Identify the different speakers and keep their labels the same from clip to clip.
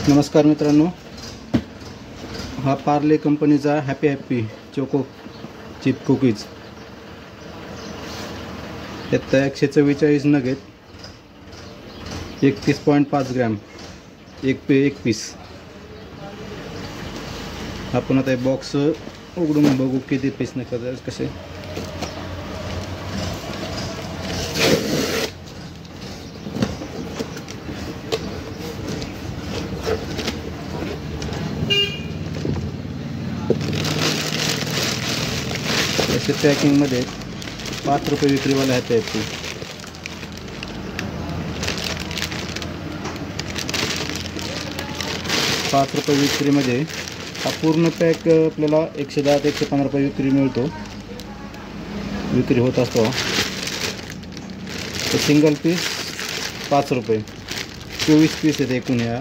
Speaker 1: नमस्कार मित्रांनो, हा पार्ले कंपनीचा हॅपी चोको चिप कुकीज. यात 144 नग आहेत, 31.5 ग्रॅम एक पीस. आपण आता बॉक्स उघडून बघू किती पीस निघतात कसे. असे पॅकिंगमध्ये 5 रुपये विक्रीवाला ह्यात आहेत. 5 रुपये विक्रीमध्ये हा पूर्ण पॅक आपल्याला 110 ते 115 रुपये विक्री होत असतो. सिंगल पीस 5 रुपये, 24 पीस आहेत एकूण या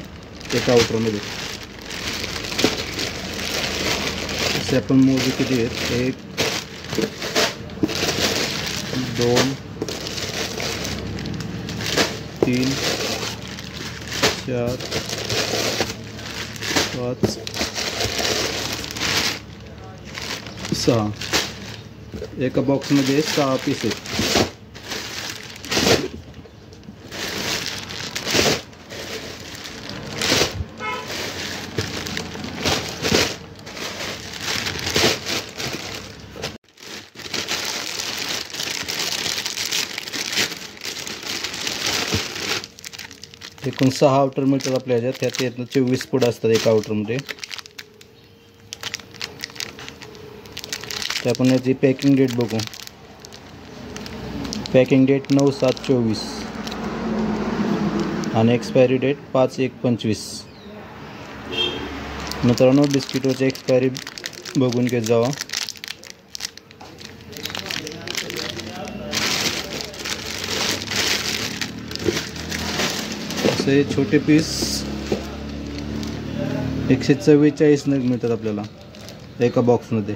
Speaker 1: एका आउटरमध्ये. असे आपण मोजू किती आहेत. 1 2 3 4 5 6. एका बॉक्समध्ये 6 पीस आहेत. एकूण 6 आउटर मिळतात आपल्या ह्याच्यात. त्यात 24 पुढं असतात एका आउटरमध्ये. तर आपण याची पॅकिंग डेट बघू. पॅकिंग डेट 9/7/24 आणि एक्सपायरी डेट 5/1/25. मित्रांनो, बिस्किटवरची एक्सपायरी बघून घेत जावा. असे छोटे पीस 144 नग मिळतात आपल्याला एका बॉक्समध्ये.